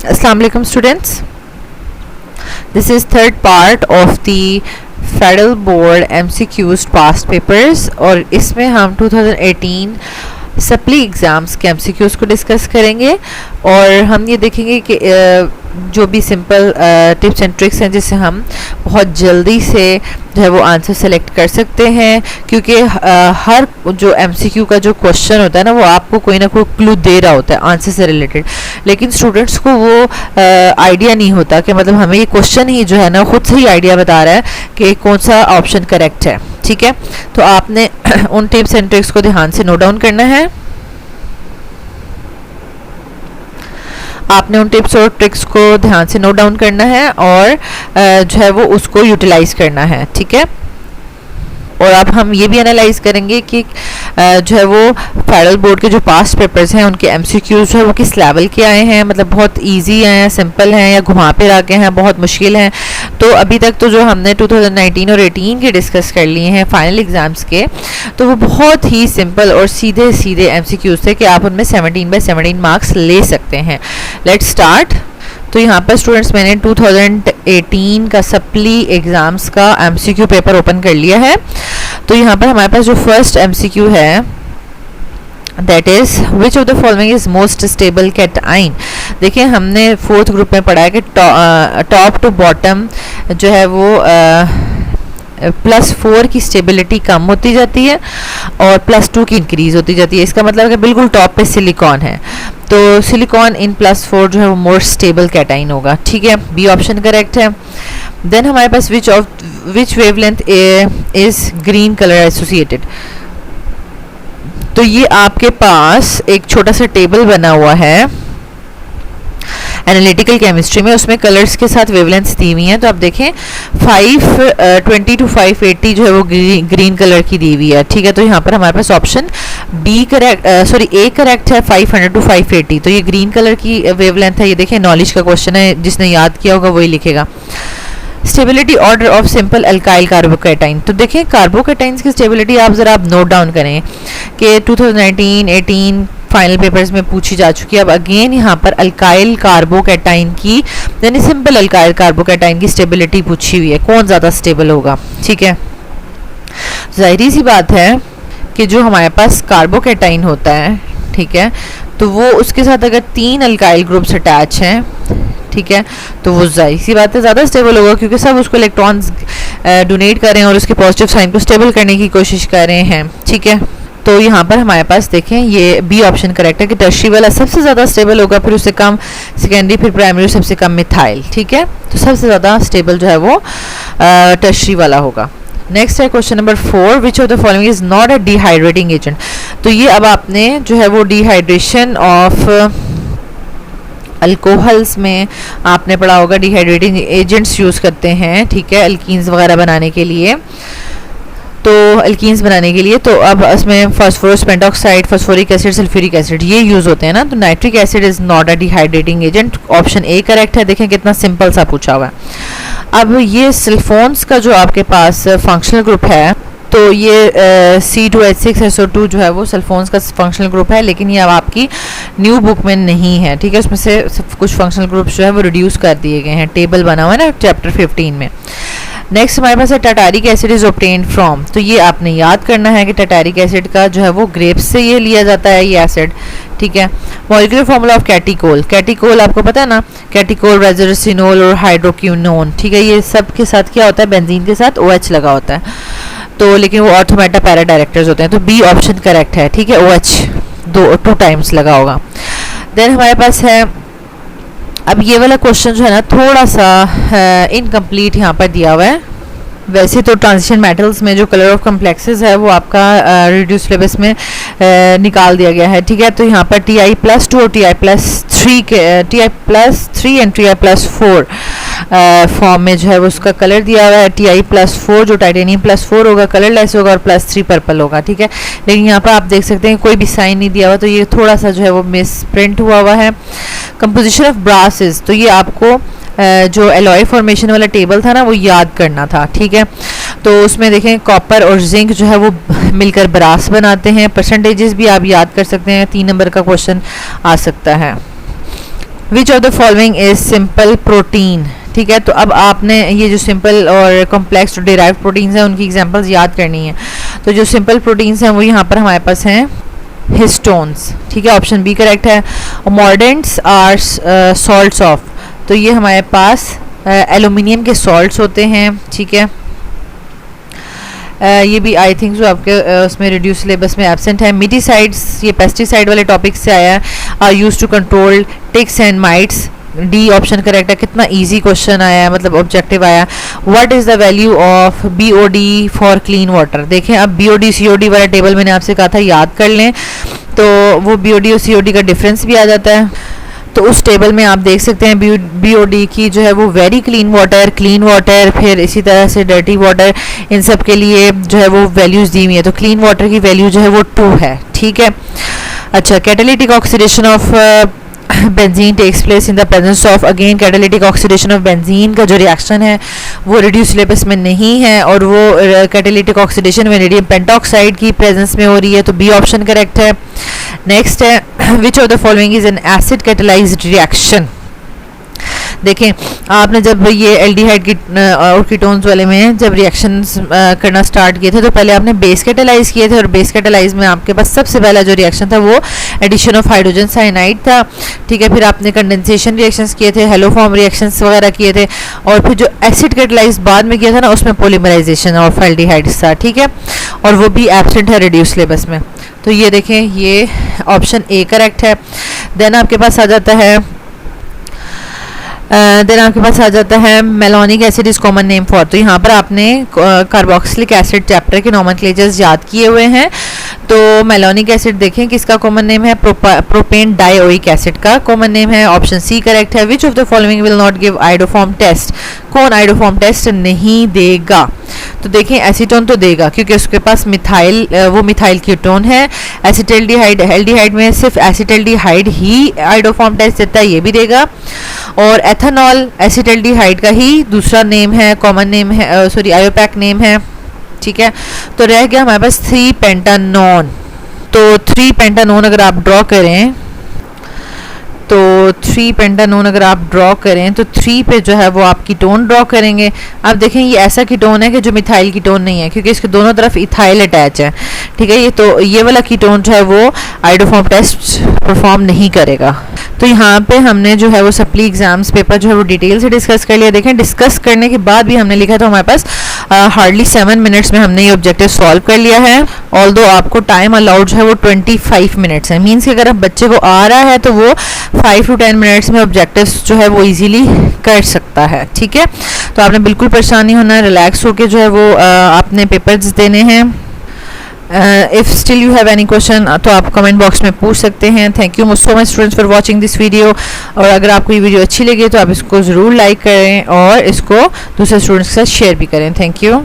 Assalamu alaikum students. This is third part of the Federal Board MCQs past papers और इसमें हम 2018 supply exams के MCQs को discuss करेंगे और हम ये देखेंगे कि जो भी सिंपल टिप्स एंड ट्रिक्स हैं जिससे हम बहुत जल्दी से जो है वो आंसर सेलेक्ट कर सकते हैं, क्योंकि हर जो MCQ का जो क्वेश्चन होता है ना वो आपको कोई ना कोई क्लू दे रहा होता है आंसर से रिलेटेड, लेकिन स्टूडेंट्स को वो आइडिया नहीं होता कि मतलब हमें ये क्वेश्चन ही जो है ना खुद से ही आइडिया बता रहा है कि कौन सा ऑप्शन करेक्ट है। ठीक है, तो आपने उन टिप्स एंड ट्रिक्स को ध्यान से नोट डाउन करना है। आपने उन टिप्स और ट्रिक्स को ध्यान से नोट डाउन करना है और जो है वो उसको यूटिलाइज करना है। ठीक है, और अब हम ये भी एनालाइज करेंगे कि जो है वो फेडरल बोर्ड के जो पास्ट पेपर्स हैं उनके MCQs जो है वो किस लेवल के आए हैं, मतलब बहुत इजी हैं, सिंपल हैं या घुमा फिर आके हैं, बहुत मुश्किल हैं। तो अभी तक तो जो हमने 2019 और 18 के डिस्कस कर लिए हैं फाइनल एग्ज़ाम्स के, तो वो बहुत ही सिंपल और सीधे सीधे MCQs थे कि आप उनमें 17/17 मार्क्स ले सकते हैं। Let's start. तो यहाँ पर स्टूडेंट्स मैंने 2018 का सप्ली एग्ज़ाम्स का MCQ पेपर ओपन कर लिया है। तो यहाँ पर हमारे पास जो फर्स्ट MCQ है that is which of the following is most stable cation. देखिए हमने फोर्थ ग्रुप में पढ़ा है कि टॉप टू बॉटम जो है वो +4 की स्टेबिलिटी कम होती जाती है और +2 की इंक्रीज होती जाती है। इसका मतलब है कि बिल्कुल टॉप पे सिलिकॉन है, तो सिलिकॉन इन +4 जो है वो मोर स्टेबल कैटाइन होगा। ठीक है, बी ऑप्शन करेक्ट है। देन हमारे पास which wavelength is green colour associated. तो ये आपके पास एक छोटा सा टेबल बना हुआ है एनालिटिकल केमिस्ट्री में, उसमें कलर्स के साथ वेवलेंथ्स दी हुई हैं। तो आप देखें 520 to 580 जो है वो ग्रीन कलर की दी हुई है। ठीक है, तो यहाँ पर हमारे पास option D correct, A correct है, 500 to 580। तो ये ग्रीन कलर की वेवलेंथ है। ये देखें नॉलेज का क्वेश्चन है, जिसने याद किया होगा वही लिखेगा। Stability order of simple alkyl carbocation. तो देखें कार्बोकैटाइन्स की स्टेबिलिटी आप ज़रा नोट डाउन करें कि 2019, 18 फाइनल पेपर्स में पूछी जा चुकी है। अब अगेन यहाँ पर अल्काइल कार्बोकैटाइन की यानी सिंपल अल्काइल कार्बोकैटाइन की स्टेबिलिटी पूछी हुई है, कौन ज़्यादा स्टेबल होगा। ठीक है, जाहिर सी बात है कि जो हमारे पास कार्बोकैटाइन होता है, ठीक है, तो वो उसके साथ अगर 3 अल्काइल ग्रुप्स अटैच हैं, ठीक है, तो वो जाहिर सी बात है ज़्यादा स्टेबल होगा, क्योंकि सब उसको इलेक्ट्रॉन्स डोनेट कर रहे हैं और उसके पॉजिटिव साइन को स्टेबल करने की कोशिश कर रहे हैं। ठीक है, तो यहाँ पर हमारे पास देखें ये बी ऑप्शन करेक्ट है कि टर्शियरी वाला सबसे ज़्यादा स्टेबल होगा, फिर उससे कम सेकेंडरी, फिर प्राइमरी, सबसे कम मिथाइल। ठीक है, तो सबसे ज़्यादा स्टेबल जो है वो टर्शियरी वाला होगा। नेक्स्ट है question number 4, which of the following is not a dehydrating agent. तो ये अब आपने जो है वो डिहाइड्रेशन ऑफ अल्कोहल्स में आपने पढ़ा होगा, डिहाइड्रेटिंग एजेंट्स यूज़ करते हैं, ठीक है, अल्कीन्स वगैरह बनाने के लिए। तो अल्कीन्स बनाने के लिए तो अब इसमें phosphorus pentoxide, phosphoric acid, sulphuric acid ये यूज़ होते हैं ना। तो nitric acid is not a dehydrating agent, option A correct है। देखें कितना सिंपल सा पूछा हुआ है। अब ये सल्फोन्स का जो आपके पास फंक्शनल ग्रुप है, तो ये C2H6SO2 जो है वो सल्फोन्स का फंक्शनल ग्रुप है, लेकिन ये अब आपकी न्यू बुक में नहीं है। ठीक है, उसमें से कुछ फंक्शनल ग्रुप्स जो है वो रिड्यूस कर दिए गए हैं, टेबल बना हुआ है ना चैप्टर 15 में। नेक्स्ट हमारे पास है tartaric acid is obtained from. तो ये आपने याद करना है कि टाटारिक एसिड का जो है वो ग्रेप्स से ये लिया जाता है ये एसिड। ठीक है, मॉलिक्यूलर फॉर्मूला ऑफ कैटिकोल। कैटिकोल आपको पता है ना, कैटिकोल, रेजोसिनोल और हाइड्रोक्विनोन। ठीक है, ये सब के साथ क्या होता है, बेंजीन के साथ OH लगा होता है, तो लेकिन वो ऑर्थोमेटा पैरा डायरेक्टर्स होते हैं। तो बी ऑप्शन करेक्ट है। ठीक है, OH 2 टाइम्स लगा होगा। देन हमारे पास है, अब ये वाला क्वेश्चन जो है ना थोड़ा सा इनकम्प्लीट यहाँ पर दिया हुआ है। वैसे तो ट्रांजिशन मेटल्स में जो कलर ऑफ कम्प्लेक्सेस है वो आपका रिड्यूस सिलेबस में निकाल दिया गया है। ठीक है, तो यहाँ पर Ti+2 और Ti+3 एंड Ti+4 फॉर्म में जो है वो उसका कलर दिया हुआ है। Ti+4 जो टाइटेनियम +4 होगा कलरलेस होगा और +3 पर्पल होगा। ठीक है, लेकिन यहाँ पर आप देख सकते हैं कोई भी साइन नहीं दिया हुआ, तो ये थोड़ा सा जो है वो मिस प्रिंट हुआ है। कंपोजिशन ऑफ ब्रासेस, तो ये आपको जो एलॉय फॉर्मेशन वाला टेबल था ना वो याद करना था। ठीक है, तो उसमें देखें कॉपर और जिंक जो है वो मिलकर ब्रास बनाते हैं। परसेंटेजेस भी आप याद कर सकते हैं, 3 नंबर का क्वेश्चन आ सकता है। Which of the following is simple protein. ठीक है, तो अब आपने ये जो सिंपल और कॉम्प्लेक्स डिराइव प्रोटीन्स हैं उनकी एग्जांपल्स याद करनी है। तो जो सिंपल प्रोटीन्स हैं वो यहाँ पर हमारे पास हैं हिस्टोन्स। ठीक है, ऑप्शन बी करेक्ट है। मॉर्डेंट्स आर सॉल्ट्स ऑफ, तो ये हमारे पास एल्यूमिनियम के सॉल्ट्स होते हैं। ठीक है, ये भी आई थिंक जो आपके उसमें रिड्यूस सिलेबस में एब्सेंट है। मिटीसाइड्स, ये पेस्टिसाइड वाले टॉपिक से आया है। Are used to control ticks and mites, D option correct है। कितना इजी क्वेश्चन आया है, मतलब ऑब्जेक्टिव आया। What is the value of BOD for clean water. देखें, अब BOD COD वाला टेबल मैंने आपसे कहा था याद कर लें, तो वो BOD और COD का डिफरेंस भी आ जाता है। तो उस टेबल में आप देख सकते हैं BOD की जो है वो वेरी क्लीन वाटर, फिर इसी तरह से डर्टी वाटर, इन सब के लिए जो है वो वैल्यूज़ दी हुई है। तो क्लीन वाटर की वैल्यू जो है वो 2 है। ठीक है, अच्छा, catalytic oxidation of benzene takes place in the presence of, again catalytic oxidation of benzene का जो रिएक्शन है वो रिड्यूस सिलेबस में नहीं है, और वो कैटालिटिक ऑक्सीडेशन वेनेडियम पेंटॉक्साइड की प्रेजेंस में हो रही है। तो बी ऑप्शन करेक्ट है। नेक्स्ट है which of the following is an acid catalysed reaction. देखें, आपने जब ये एल्डिहाइड की और कीटोन्स वाले में जब रिएक्शंस करना स्टार्ट किए थे तो पहले आपने बेस कैटालाइज किए थे, और बेस कैटालाइज में आपके पास सबसे पहला जो रिएक्शन था वो एडिशन ऑफ हाइड्रोजन साइनाइड था। ठीक है, फिर आपने कंडेंसेशन रिएक्शंस किए थे, हेलोफॉर्म रिएक्शंस वगैरह किए थे, और फिर जो एसिड कैटालाइज बाद में किया था ना उसमें पॉलीमराइजेशन ऑफ एल्डिहाइड्स था। ठीक है, और वो भी एब्सेंट है रिड्यूस सिलेबस में। तो ये देखें, ये ऑप्शन ए करेक्ट है। देन आपके पास आ जाता है malonic acid is common name for. तो यहाँ पर आपने कार्बोक्सिलिक एसिड चैप्टर के नोमेनक्लेचर्स याद किए हुए हैं। तो मेलोनिक एसिड देखें किसका कॉमन नेम है, प्रोपेन डाइओइक एसिड का कॉमन नेम है। ऑप्शन सी करेक्ट है। Which of the following will not give iodoform test, कौन आइडोफॉर्म टेस्ट नहीं देगा। तो देखें, एसीटोन तो देगा क्योंकि उसके पास मिथाइल, वो मिथाइल कीटोन है। एसिटल्डिहाइड, एल्डिहाइड में सिर्फ एसिटल्डिहाइड ही आइडोफॉर्म टेस्ट देता है, ये भी देगा। और एथेनॉल एसिटल्डिहाइड का ही दूसरा नेम है, कॉमन नेम है, सॉरी आयोपैक नेम है। ठीक है, तो रह गया हमारे पास 3 पेंटानोन। तो 3 पेंटानोन अगर आप ड्रॉ करें तो 3 पेंटानोन अगर आप ड्रॉ करें तो 3 पे जो है वो आप कीटोन ड्रॉ करेंगे। आप देखें, ये ऐसा कीटोन है कि जो मिथाइल कीटोन नहीं है क्योंकि इसके दोनों तरफ इथाइल अटैच है। ठीक है, ये वाला कीटोन जो है वो आइडोफॉर्म टेस्ट परफॉर्म नहीं करेगा। तो यहाँ पे हमने जो है वो सप्ली एग्जाम्स पेपर जो है वो डिटेल से डिस्कस कर लिया। देखें, डिस्कस करने के बाद भी हमने लिखा तो हमारे पास हार्डली 7 मिनट्स में हमने ये ऑब्जेक्टिव सॉल्व कर लिया है। ऑल्दो आपको टाइम अलाउड जो है वो 25 मिनट्स है। मीन्स कि अगर बच्चे को आ रहा है तो वो 5 to 10 मिनट्स में ऑब्जेक्टिव्स जो है वो इजीली कर सकता है। ठीक है, तो आपने बिल्कुल परेशान नहीं होना है, रिलैक्स होके जो है वो आपने पेपर्स देने हैं। If still you have any question तो आप कमेंट बॉक्स में पूछ सकते हैं। Thank you so much students for watching this video. और अगर आपको ये वीडियो अच्छी लगी तो आप इसको ज़रूर लाइक करें और इसको दूसरे स्टूडेंट्स के साथ शेयर भी करें। Thank you.